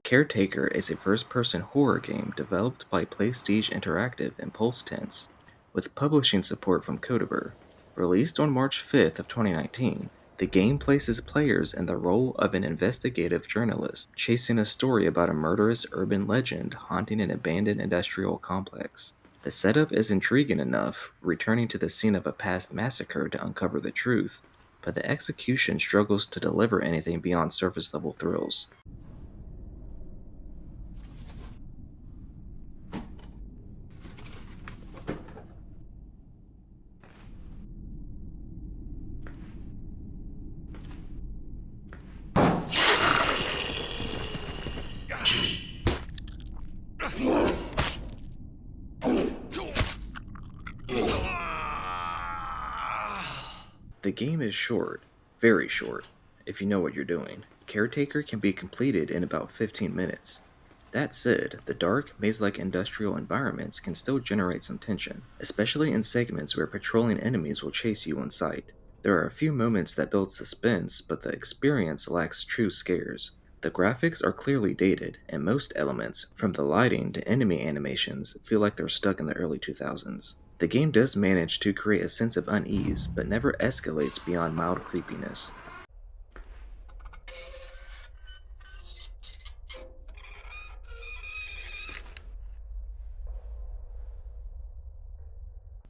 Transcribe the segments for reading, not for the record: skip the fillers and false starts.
Caretaker is a first-person horror game developed by PlayStage Interactive and Pulse Tense, with publishing support from Codeber. Released on March 5th of 2019, the game places players in the role of an investigative journalist chasing a story about a murderous urban legend haunting an abandoned industrial complex. The setup is intriguing enough, returning to the scene of a past massacre to uncover the truth, but the execution struggles to deliver anything beyond surface-level thrills. The game is short, very short, if you know what you're doing. Caretaker can be completed in about 15 minutes. That said, the dark, maze-like industrial environments can still generate some tension, especially in segments where patrolling enemies will chase you on sight. There are a few moments that build suspense, but the experience lacks true scares. The graphics are clearly dated, and most elements, from the lighting to enemy animations, feel like they're stuck in the early 2000s. The game does manage to create a sense of unease, but never escalates beyond mild creepiness.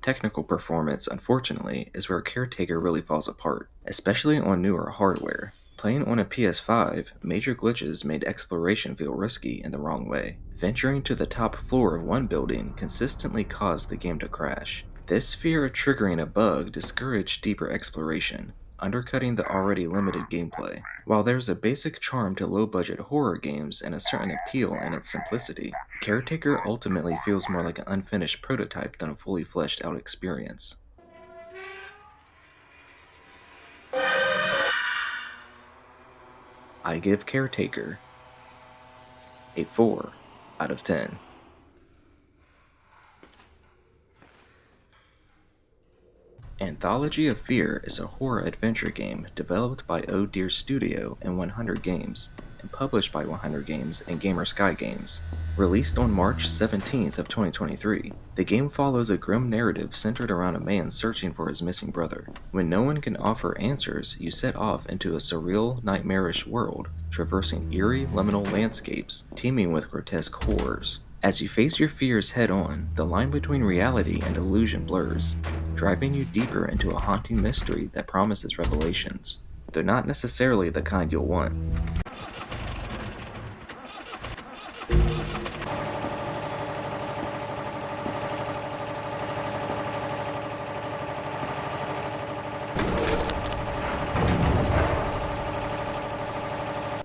Technical performance, unfortunately, is where Caretaker really falls apart, especially on newer hardware. Playing on a PS5, major glitches made exploration feel risky in the wrong way. Venturing to the top floor of one building consistently caused the game to crash. This fear of triggering a bug discouraged deeper exploration, undercutting the already limited gameplay. While there's a basic charm to low-budget horror games and a certain appeal in its simplicity, Caretaker ultimately feels more like an unfinished prototype than a fully fleshed out experience. I give Caretaker a 4 out of 10. Anthology of Fear is a horror adventure game developed by Oh Dear Studio and 100 Games, and published by 100 Games and Gamer Sky Games. Released on March 17th of 2023, the game follows a grim narrative centered around a man searching for his missing brother. When no one can offer answers, you set off into a surreal, nightmarish world, traversing eerie, liminal landscapes teeming with grotesque horrors. As you face your fears head-on, the line between reality and illusion blurs, driving you deeper into a haunting mystery that promises revelations. They're not necessarily the kind you'll want.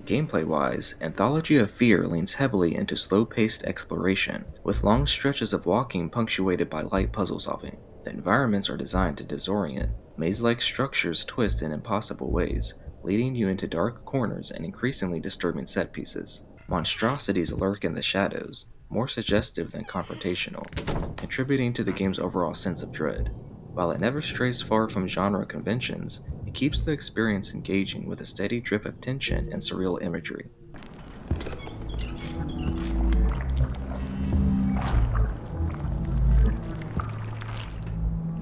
Gameplay-wise, Anthology of Fear leans heavily into slow-paced exploration, with long stretches of walking punctuated by light puzzle solving. The environments are designed to disorient. Maze-like structures twist in impossible ways, leading you into dark corners and increasingly disturbing set pieces. Monstrosities lurk in the shadows, more suggestive than confrontational, contributing to the game's overall sense of dread. While it never strays far from genre conventions, it keeps the experience engaging with a steady drip of tension and surreal imagery.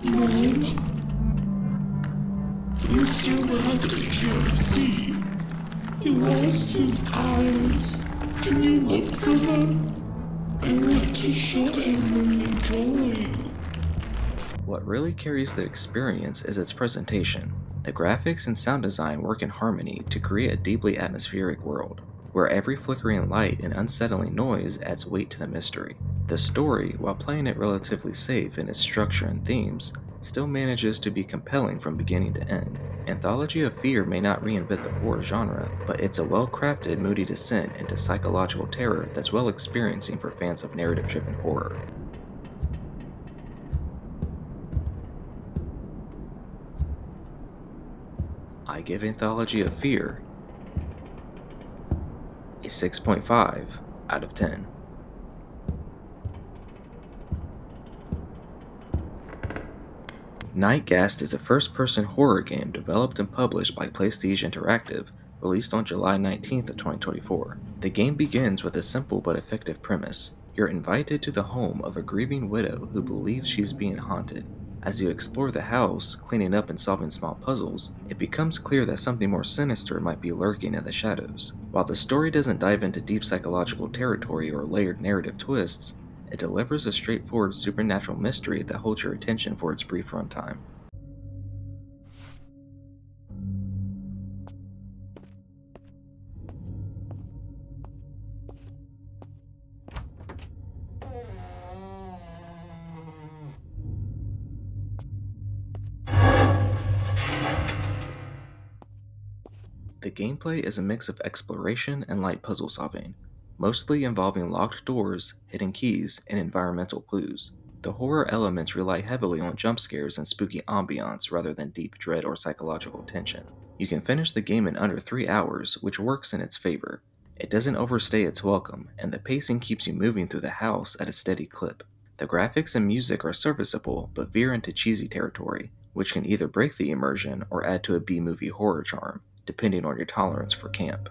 Mom? Mr. Rabbit can't see. He lost his eyes. Can you look for them? I want to show him when you join. What really carries the experience is its presentation. The graphics and sound design work in harmony to create a deeply atmospheric world, where every flickering light and unsettling noise adds weight to the mystery. The story, while playing it relatively safe in its structure and themes, still manages to be compelling from beginning to end. Anthology of Fear may not reinvent the horror genre, but it's a well-crafted, moody descent into psychological terror that's well experiencing for fans of narrative-driven horror. I give Anthology of Fear a 6.5 out of 10. Nightghast is a first-person horror game developed and published by PlayStage Interactive, released on July 19th of 2024. The game begins with a simple but effective premise. You're invited to the home of a grieving widow who believes she's being haunted. As you explore the house, cleaning up and solving small puzzles, it becomes clear that something more sinister might be lurking in the shadows. While the story doesn't dive into deep psychological territory or layered narrative twists, it delivers a straightforward supernatural mystery that holds your attention for its brief runtime. The gameplay is a mix of exploration and light puzzle solving, mostly involving locked doors, hidden keys, and environmental clues. The horror elements rely heavily on jump scares and spooky ambiance rather than deep dread or psychological tension. You can finish the game in under 3 hours, which works in its favor. It doesn't overstay its welcome, and the pacing keeps you moving through the house at a steady clip. The graphics and music are serviceable, but veer into cheesy territory, which can either break the immersion or add to a B-movie horror charm, depending on your tolerance for camp.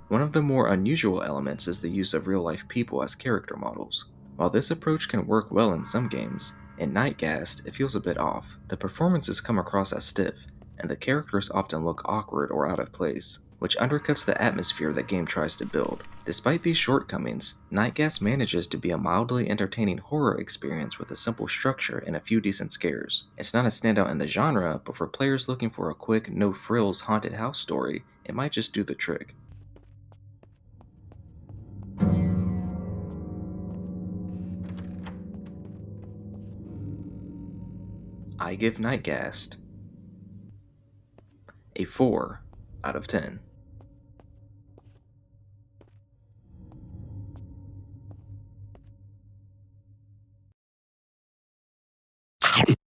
One of the more unusual elements is the use of real-life people as character models. While this approach can work well in some games, in Nightghast it feels a bit off. The performances come across as stiff, and the characters often look awkward or out of place, which undercuts the atmosphere the game tries to build. Despite these shortcomings, Nightghast manages to be a mildly entertaining horror experience with a simple structure and a few decent scares. It's not a standout in the genre, but for players looking for a quick, no-frills haunted house story, it might just do the trick. I give Nightghast a 4 out of 10.